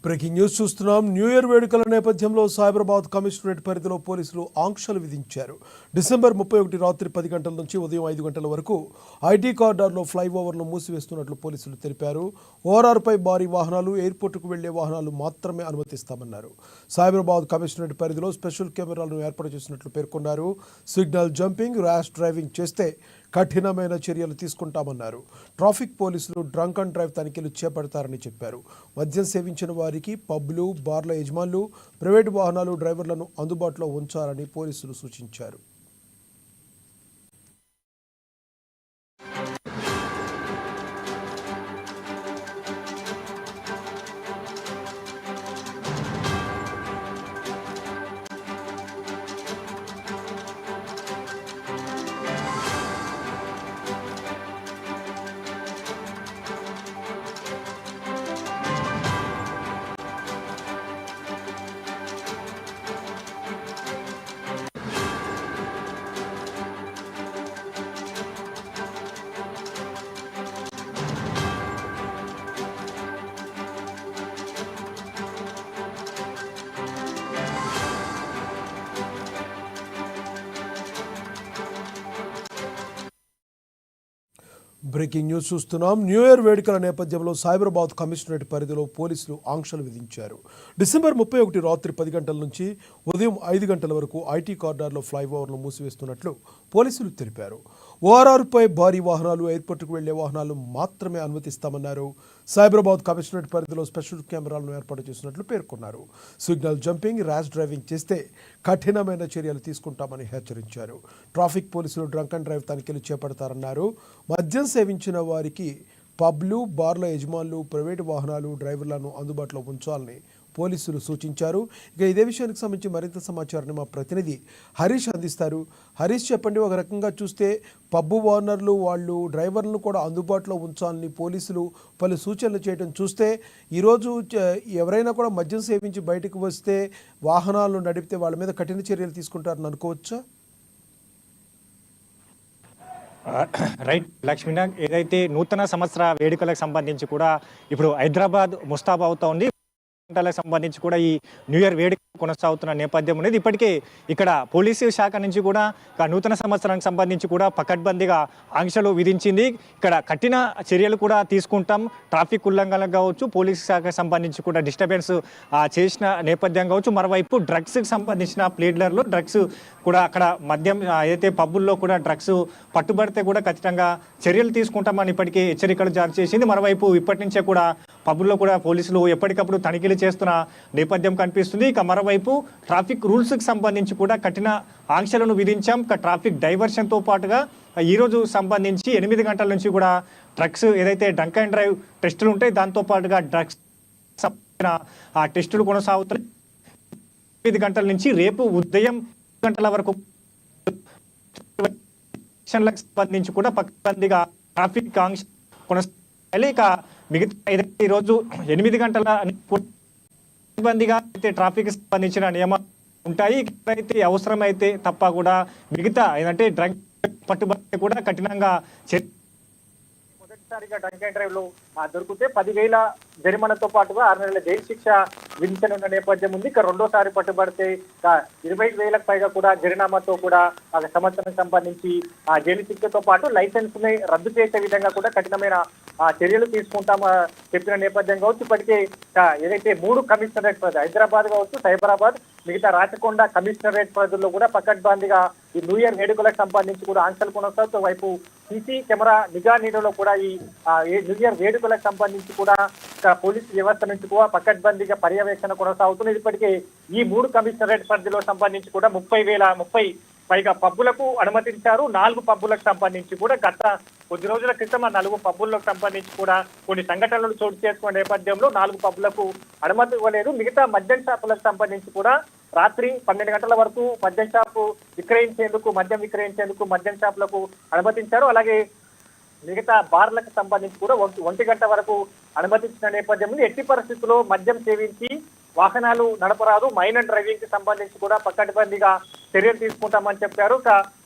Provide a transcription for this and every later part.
Breaking news చూస్తున్నాం. New year వేడుకల నేపథ్యంలో సైబరాబాద్ కమిషనరేట్ పరిధిలో పోలీసులు ఆంక్షలు విధించారు. డిసెంబర్ 31 రాత్రి 10 గంటల నుంచి ఉదయం 5 గంటల వరకు ఐటీ కారిడార్లో ఫ్లైఓవర్ను మూసివేస్తున్నట్లు పోలీసులు తెలిపారు. ఓఆర్ఆర్పై భారీ వాహనాలు, ఎయిర్పోర్టుకు వెళ్లే వాహనాలు మాత్రమే అనుమతిస్తామన్నారు. సైబరాబాద్ కమిషనరేట్ పరిధిలో స్పెషల్ కెమెరాలను ఏర్పాటు చేసినట్లు పేర్కొన్నారు. సిగ్నల్ జంపింగ్, ర్యాష్ డ్రైవింగ్ చేస్తే కఠినమైన చర్యలు తీసుకుంటామన్నారు. ట్రాఫిక్ పోలీసులు డ్రంక్ అండ్ డ్రైవ్ తనిఖీలు చేపడతారని చెప్పారు. మద్యం సేవించిన వారికి పబ్లు, బార్ల యజమానులు, ప్రైవేటు వాహనాలు డ్రైవర్లను అందుబాటులో ఉంచాలని పోలీసులు సూచించారు. బ్రేకింగ్ న్యూస్ చూస్తున్నాం. న్యూ ఇయర్ వేడుకల నేపథ్యంలో సైబరాబాద్ కమిషనరేట్ పరిధిలో పోలీసులు ఆంక్షలు విధించారు. డిసెంబర్ 31 రాత్రి 10 గంటల నుంచి ఉదయం 5 గంటల వరకు ఐటీ కారిడార్లో ఫ్లైఓవర్ను మూసివేస్తున్నట్లు పోలీసులు తెలిపారు. ఓఆర్ఆర్పై భారీ వాహనాలు, ఎయిర్పోర్టుకు వెళ్లే వాహనాలు మాత్రమే అనుమతిస్తామన్నారు. సైబరాబాద్ కమిషనరేట్ పరిధిలో స్పెషల్ కెమెరాలను ఏర్పాటు చేసినట్లు పేర్కొన్నారు. సిగ్నల్ జంపింగ్, ర్యాష్ డ్రైవింగ్ చేస్తే కఠినమైన చర్యలు తీసుకుంటామని హెచ్చరించారు. ట్రాఫిక్ పోలీసులు డ్రంక్ అండ్ డ్రైవ్ తనిఖీలు చేపడతారన్నారు. మద్యం సేవించిన వారికి పబ్లు, బార్ల యజమానులు, ప్రైవేటు వాహనాలు డ్రైవర్లను అందుబాటులో ఉంచాలని పోలీసులు సూచించారు. ఇక ఇదే విషయానికి సంబంధించి మరింత సమాచారాన్ని మా ప్రతినిధి హరీష్ అందిస్తారు. హరీష్, చెప్పండి. ఒక రకంగా చూస్తే పబ్బు ఓనర్లు వాళ్ళు డ్రైవర్లను కూడా అందుబాటులో ఉంచాలని పోలీసులు పలు సూచనలు చేయడం చూస్తే ఈరోజు ఎవరైనా కూడా మద్యం సేవించి బయటకు వస్తే వాహనాలను నడిపితే వాళ్ళ మీద కఠిన చర్యలు తీసుకుంటారని అనుకోవచ్చా? రైట్ లక్ష్మీనాథ్, ఏదైతే నూతన సంవత్సర వేడుకలకు సంబంధించి కూడా ఇప్పుడు హైదరాబాద్ ముస్తాబ్ అవుతా ఉంది. గంటలకు సంబంధించి కూడా ఈ న్యూ ఇయర్ వేడుక కొనసాగుతున్న నేపథ్యం అనేది ఇప్పటికే ఇక్కడ పోలీసు శాఖ నుంచి కూడా నూతన సంవత్సరానికి సంబంధించి కూడా పకడ్బందీగా ఆంక్షలు విధించింది. ఇక్కడ కఠిన చర్యలు కూడా తీసుకుంటాం. ట్రాఫిక్ ఉల్లంఘనలు కావచ్చు, పోలీసు శాఖకు సంబంధించి కూడా డిస్టర్బెన్స్ చేసిన నేపథ్యం కావచ్చు. మరోవైపు డ్రగ్స్కి సంబంధించిన ప్లేడ్లర్లు డ్రగ్స్ కూడా అక్కడ మద్యం ఏదైతే పబ్బుల్లో కూడా డ్రగ్స్ పట్టుబడితే కూడా ఖచ్చితంగా చర్యలు తీసుకుంటామని ఇప్పటికే హెచ్చరికలు జారీ చేసింది. మరోవైపు ఇప్పటి నుంచే కూడా పబ్బుల్లో కూడా పోలీసులు ఎప్పటికప్పుడు తనిఖీలు చేస్తున్న నేపథ్యం కనిపిస్తుంది. ఇక మరోవైపు ట్రాఫిక్ రూల్స్కి సంబంధించి కూడా కఠిన ఆంక్షలను విధించాం. ట్రాఫిక్ డైవర్షన్తో పాటుగా ఈరోజు సంబంధించి 8 గంటల నుంచి కూడా డ్రగ్స్ ఏదైతే డ్రంక్ అండ్ డ్రైవ్ టెస్టులు ఉంటాయి, దాంతో పాటుగా డ్రగ్స్ ఆ టెస్టులు కొనసాగుతున్నాయి. 8 గంటల నుంచి రేపు ఉదయం గంటల వరకు సంబంధించి కూడా పకడ్బందీగా ట్రాఫిక్ ఆంక్ష కొనసాగాలి. ఇక మిగతా ఏదైతే ఈరోజు 8 గంటల పకడ్బందీగా అయితే ట్రాఫిక్ సంబంధించిన నియమాలు ఉంటాయి. అయితే అవసరమైతే తప్ప కూడా మిగతా ఏదంటే డ్రంక్ పట్టుబడి కూడా కఠినంగా మొదటిసారిగా డ్రంక్ అండ్ డ్రైవ్ లో దొరికితే 10,000 జరిమానాతో పాటుగా 6 నెలల జైలు శిక్ష విధించనున్న నేపథ్యం ఉంది. ఇక రెండోసారి పట్టుబడితే 20,000కు పైగా కూడా జరిమానాతో కూడా ఆ సంవత్సరం సంబంధించి జైలు శిక్షతో పాటు లైసెన్స్ ని రద్దు చేసే విధంగా కూడా కఠినమైన చర్యలు తీసుకుంటామా చెప్పిన నేపథ్యం కావచ్చు. ఇప్పటికే ఏదైతే 3 కమిషనరేట్ పరిధి హైదరాబాద్ కావచ్చు, సైబరాబాద్, మిగతా రాచకొండ కమిషనరేట్ పరిధుల్లో కూడా పకడ్బందీగా ఈ న్యూ ఇయర్ వేడుకలకు సంబంధించి కూడా ఆంక్షలు కొనసాగుతూ వైపు సీసీ కెమెరా నిఘా నీడలో కూడా ఈ న్యూ ఇయర్ వేడుకలకు సంబంధించి కూడా పోలీసు వ్యవస్థ నుంచి కూడా పకడ్బందీగా పర్యవేక్షణ కొనసాగుతుంది. ఇప్పటికే ఈ 3 కమిషనరేట్ పరిధిలో సంబంధించి కూడా 30 పైగా పబ్బులకు అనుమతించారు. 4 పబ్బులకు సంబంధించి కూడా గత కొద్ది రోజుల క్రితం 4 పబ్బులకు సంబంధించి కూడా కొన్ని సంఘటనలు చోటు చేసుకునే నేపథ్యంలో 4 పబ్బులకు అనుమతి ఇవ్వలేదు. మిగతా మద్యం షాపులకు సంబంధించి కూడా రాత్రి 12 గంటల వరకు మద్యం విక్రయించేందుకు మద్యం షాపులకు అనుమతించారు. అలాగే మిగతా బార్లకు సంబంధించి కూడా 1 గంట వరకు అనుమతించిన నేపథ్యంలో ఎట్టి పరిస్థితుల్లో మద్యం సేవించి వాహనాలు నడపరాదు, మైనర్ డ్రైవింగ్ కి సంబంధించి కూడా పకడ్బందీగా చర్యలు తీసుకుంటామని చెప్పారు.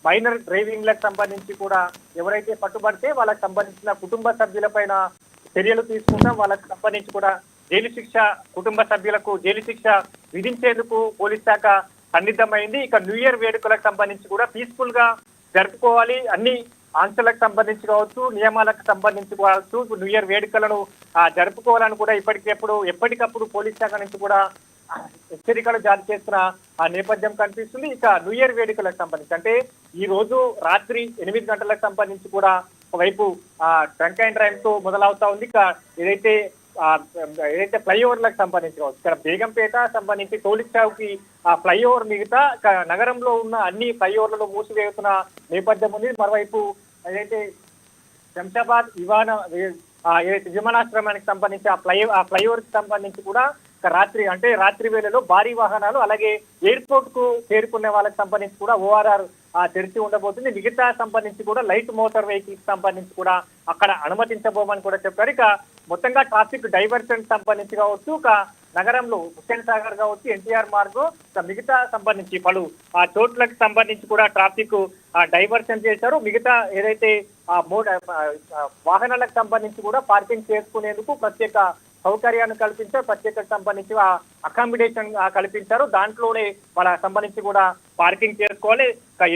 మైనర్ డ్రైవింగ్లకు సంబంధించి కూడా ఎవరైతే పట్టుబడితే వాళ్ళకి సంబంధించిన కుటుంబ సభ్యులపైన చర్యలు తీసుకుంటాం, వాళ్ళకి సంబంధించి కూడా జైలు శిక్ష, కుటుంబ సభ్యులకు జైలు శిక్ష విధించేందుకు పోలీస్ శాఖ సన్నిద్ధమైంది. ఇక న్యూ ఇయర్ వేడుకలకు సంబంధించి కూడా పీస్ఫుల్ గా జరుపుకోవాలి. అన్ని ఆంక్షలకు సంబంధించి కావచ్చు, నియమాలకు సంబంధించి కావచ్చు, న్యూ ఇయర్ వేడుకలను జరుపుకోవాలని కూడా ఎప్పటికప్పుడు పోలీస్ శాఖ నుంచి కూడా హెచ్చరికలు జారీ చేస్తున్న ఆ నేపథ్యం కనిపిస్తుంది. ఇక న్యూ ఇయర్ వేడుకలకు సంబంధించి అంటే ఈ రోజు రాత్రి 8 గంటలకు సంబంధించి కూడా ఒకవైపు డ్రంక్ అండ్ డ్రైవ్ తో మొదలవుతా ఉంది. ఇక ఏదైతే ఫ్లైఓవర్లకు సంబంధించి కావచ్చు, ఇక్కడ బేగంపేట సంబంధించి టోలిక్ చౌకి ఆ ఫ్లైఓవర్ మిగతా నగరంలో ఉన్న అన్ని ఫ్లైఓవర్లలో మూసివేస్తున్న నేపథ్యం ఉంది. మరోవైపు ఏదైతే శంషాబాద్ ఏదైతే విమానాశ్రయానికి సంబంధించి ఆ ఫ్లైఓవర్ కి సంబంధించి కూడా రాత్రి వేళలో భారీ వాహనాలు అలాగే ఎయిర్పోర్ట్ కు చేరుకునే వాళ్ళకి సంబంధించి కూడా ORR తెరిచి ఉండబోతుంది. మిగతా సంబంధించి కూడా లైట్ మోటార్ వెహికల్స్ సంబంధించి కూడా అక్కడ అనుమతించబోమని కూడా చెప్పారు. ఇక మొత్తంగా ట్రాఫిక్ డైవర్షన్ సంబంధించి కావచ్చు, ఇక నగరంలో హుస్సేన్ సాగర్ కావచ్చు, ఎన్టీఆర్ మార్గం మిగతా సంబంధించి పలు చోట్లకు సంబంధించి కూడా ట్రాఫిక్ డైవర్షన్ చేశారు. మిగతా ఏదైతే వాహనాలకు సంబంధించి కూడా పార్కింగ్ చేసుకునేందుకు ప్రత్యేక సౌకర్యాన్ని కల్పించారు, ప్రత్యేక సంబంధించి అకామిడేషన్ కల్పించారు. దాంట్లోనే వాళ్ళ సంబంధించి కూడా పార్కింగ్ చేసుకోవాలి.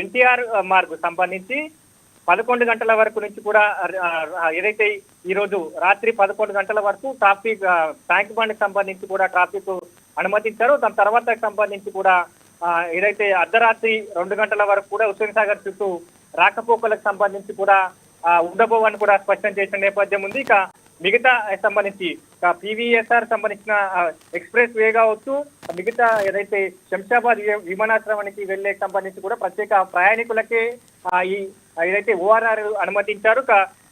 ఎన్టీఆర్ మార్గ్ సంబంధించి 11 గంటల వరకు నుంచి కూడా ఏదైతే ఈ రోజు రాత్రి 11 గంటల వరకు ట్రాఫిక్ ట్యాంక్ బండ్ సంబంధించి కూడా ట్రాఫిక్ అనుమతించారు. దాని తర్వాత సంబంధించి కూడా ఏదైతే అర్ధరాత్రి 2 గంటల వరకు కూడా హుస్సేన్ సాగర్ చుట్టూ రాకపోకలకు సంబంధించి కూడా ఉండబోవని కూడా స్పష్టం చేసిన నేపథ్యం ఉంది. ఇక మిగతా సంబంధించి PVSR సంబంధించిన ఎక్స్ప్రెస్ వే కావచ్చు, మిగతా ఏదైతే శంషాబాద్ విమానాశ్రయానికి వెళ్లే సంబంధించి కూడా ప్రత్యేక ప్రయాణికులకే ఏదైతే ORR అనుమతించారు.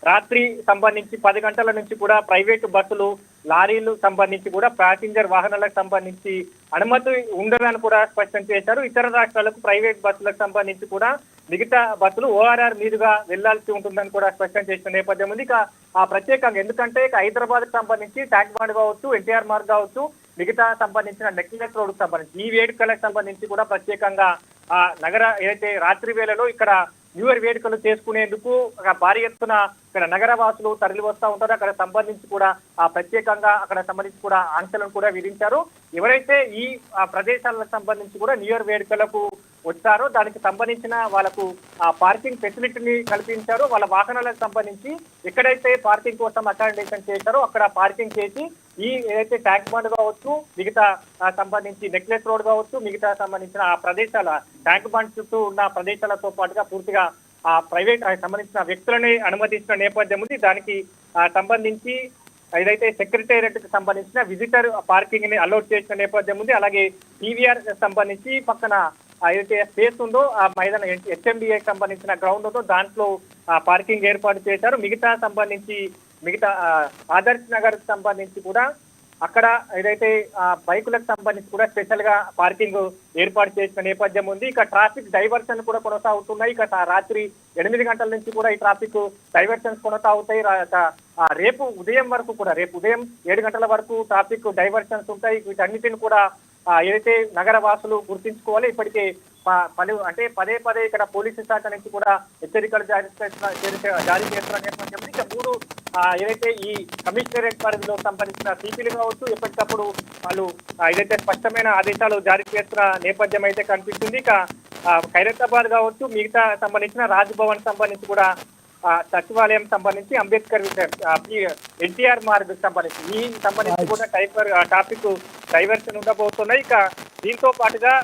రాత్రి సంబంధించి 10 గంటల నుంచి కూడా ప్రైవేటు బస్సులు, లారీలు సంబంధించి కూడా ప్యాసింజర్ వాహనాలకు సంబంధించి అనుమతి ఉండదని కూడా స్పష్టం చేశారు. ఇతర రాష్ట్రాలకు ప్రైవేట్ బస్సులకు సంబంధించి కూడా మిగతా బస్సులు ORR మీదుగా వెళ్లాల్సి ఉంటుందని కూడా స్పష్టం చేసిన నేపథ్యం ఉంది. ప్రత్యేకంగా ఎందుకంటే హైదరాబాద్ కు సంబంధించి ట్యాంక్ బండ్ కావచ్చు, ఎన్టీఆర్ మార్గ్ కావచ్చు, మిగతా సంబంధించిన నెక్లెస్ రోడ్ కు సంబంధించి ఈ వేడుకలకు సంబంధించి కూడా ప్రత్యేకంగా నగర ఏదైతే రాత్రి వేళలో ఇక్కడ న్యూ ఇయర్ వేడుకలు చేసుకునేందుకు భారీ ఎత్తున ఇక్కడ నగర వాసులు తరలి వస్తూ ఉంటారు. అక్కడ సంబంధించి కూడా ప్రత్యేకంగా అక్కడ సంబంధించి కూడా ఆంక్షలను కూడా విధించారు. ఎవరైతే ఈ ప్రదేశాలకు సంబంధించి కూడా న్యూ ఇయర్ వేడుకలకు వచ్చారో దానికి సంబంధించిన వాళ్ళకు పార్కింగ్ ఫెసిలిటీని కల్పించారు. వాళ్ళ వాహనాలకు సంబంధించి ఎక్కడైతే పార్కింగ్ కోసం అకామిడేషన్ చేశారో అక్కడ పార్కింగ్ చేసి ఈ ఏదైతే ట్యాంక్ బండ్ కావచ్చు, మిగతా సంబంధించి నెక్లెస్ రోడ్ కావచ్చు, మిగతా సంబంధించిన ఆ ప్రదేశాల ట్యాంక్ బండ్ చుట్టూ ఉన్న ప్రదేశాలతో పాటుగా పూర్తిగా ప్రైవేట్ సంబంధించిన వ్యక్తులని అనుమతించిన నేపథ్యం ఉంది. దానికి సంబంధించి ఏదైతే సెక్రటేరియట్ కి సంబంధించిన విజిటర్ పార్కింగ్ ని అలౌట్ చేసిన నేపథ్యం ఉంది. అలాగే PVR సంబంధించి పక్కన ఏదైతే స్పేస్ ఉందో ఆ మైదానం HMDA సంబంధించిన గ్రౌండ్ ఉందో దాంట్లో పార్కింగ్ ఏర్పాటు చేశారు. మిగతా ఆదర్శ్ నగర్ సంబంధించి కూడా అక్కడ ఏదైతే బైకులకు సంబంధించి కూడా స్పెషల్ గా పార్కింగ్ ఏర్పాటు చేసిన నేపథ్యం ఉంది. ఇక ట్రాఫిక్ డైవర్షన్ కూడా కొనసాగుతున్నాయి. ఇక రాత్రి 8 గంటల నుంచి కూడా ఈ ట్రాఫిక్ డైవర్షన్స్ కొనసాగుతాయి. రేపు ఉదయం 7 గంటల వరకు ట్రాఫిక్ డైవర్షన్స్ ఉంటాయి. వీటన్నిటిని కూడా ఏదైతే నగర వాసులు గుర్తించుకోవాలి. ఇప్పటికే పదే ఇక్కడ పోలీసు శాఖ నుంచి కూడా హెచ్చరికలు జారీ చేస్తున్న నేపథ్యం. ఇక 3 ఏదైతే ఈ కమిషనరేట్ పరిధిలో సంబంధించిన CPలు కావచ్చు ఎప్పటికప్పుడు వాళ్ళు ఏదైతే స్పష్టమైన ఆదేశాలు జారీ చేస్తున్న నేపథ్యం అయితే కనిపిస్తుంది. ఇక ఖైరతాబాద్ కావచ్చు, మిగతా సంబంధించిన రాజ్భవన్ సంబంధించి కూడా సచివాలయం సంబంధించి అంబేద్కర్ ఎన్టీఆర్ మార్గ్ సంబంధించి కూడా ట్రాఫిక్ డైవర్షన్ ఉండబోతున్నాయి. ఇక దీంతో పాటుగా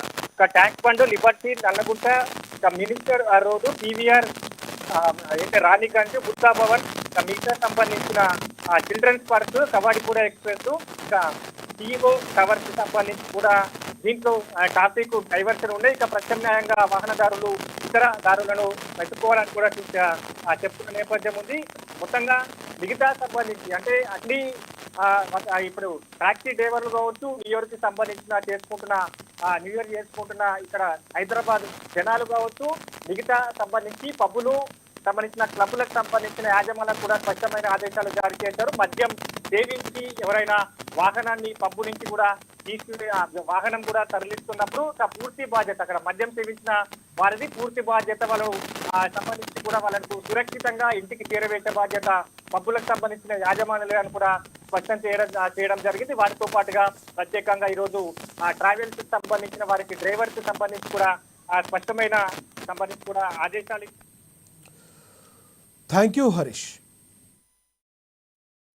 tank bund, Liberty, Nallagunta, minister road, PVR అయితే రాణిగంజ్, బుద్ధా భవన్, మిగతా సంబంధించిన చిల్డ్రన్స్ పార్క్, కవాడిగూడ ఎక్స్ప్రెస్, ఇంకా TO టవర్స్ సంబంధించి కూడా దీంట్లో ట్రాఫిక్ డైవర్షన్ ఉన్నాయి. ఇక ప్రత్యామ్నాయంగా వాహనదారులు ఇతర దారులను వెతుక్కోవాలని కూడా చెప్తున్న నేపథ్యం ఉంది. మొత్తంగా మిగతా సంబంధించి అంటే అన్ని ఇప్పుడు టాక్సీ డ్రైవర్లు కావచ్చు, న్యూ ఇయర్ కి సంబంధించిన న్యూ ఇయర్ చేసుకుంటున్న ఇక్కడ హైదరాబాద్ జనాలు కావచ్చు, మిగతా సంబంధించి పబ్బులు సంబంధించిన క్లబ్లకు సంబంధించిన యాజమాన్యం కూడా స్పష్టమైన ఆదేశాలు జారీ చేశారు. మద్యం సేవించి ఎవరైనా వాహనాన్ని పబ్బు నుంచి కూడా తీసుకునే వాహనం కూడా తరలిస్తున్నప్పుడు పూర్తి బాధ్యత అక్కడ మద్యం సేవించిన వారిది పూర్తి బాధ్యత. వాళ్ళు సంబంధించి కూడా వాళ్ళకు సురక్షితంగా ఇంటికి చేరవేసే బాధ్యత పబ్బులకు సంబంధించిన యాజమాన్యాలు అని కూడా స్పష్టం చేయడం జరిగింది. వాటితో పాటుగా ప్రత్యేకంగా ఈరోజు ట్రావెల్స్ కి సంబంధించిన వారికి డ్రైవర్స్ కి సంబంధించి కూడా స్పష్టమైన సంబంధించి కూడా ఆదేశాలు థ్యాంక్ యూ హరీష్.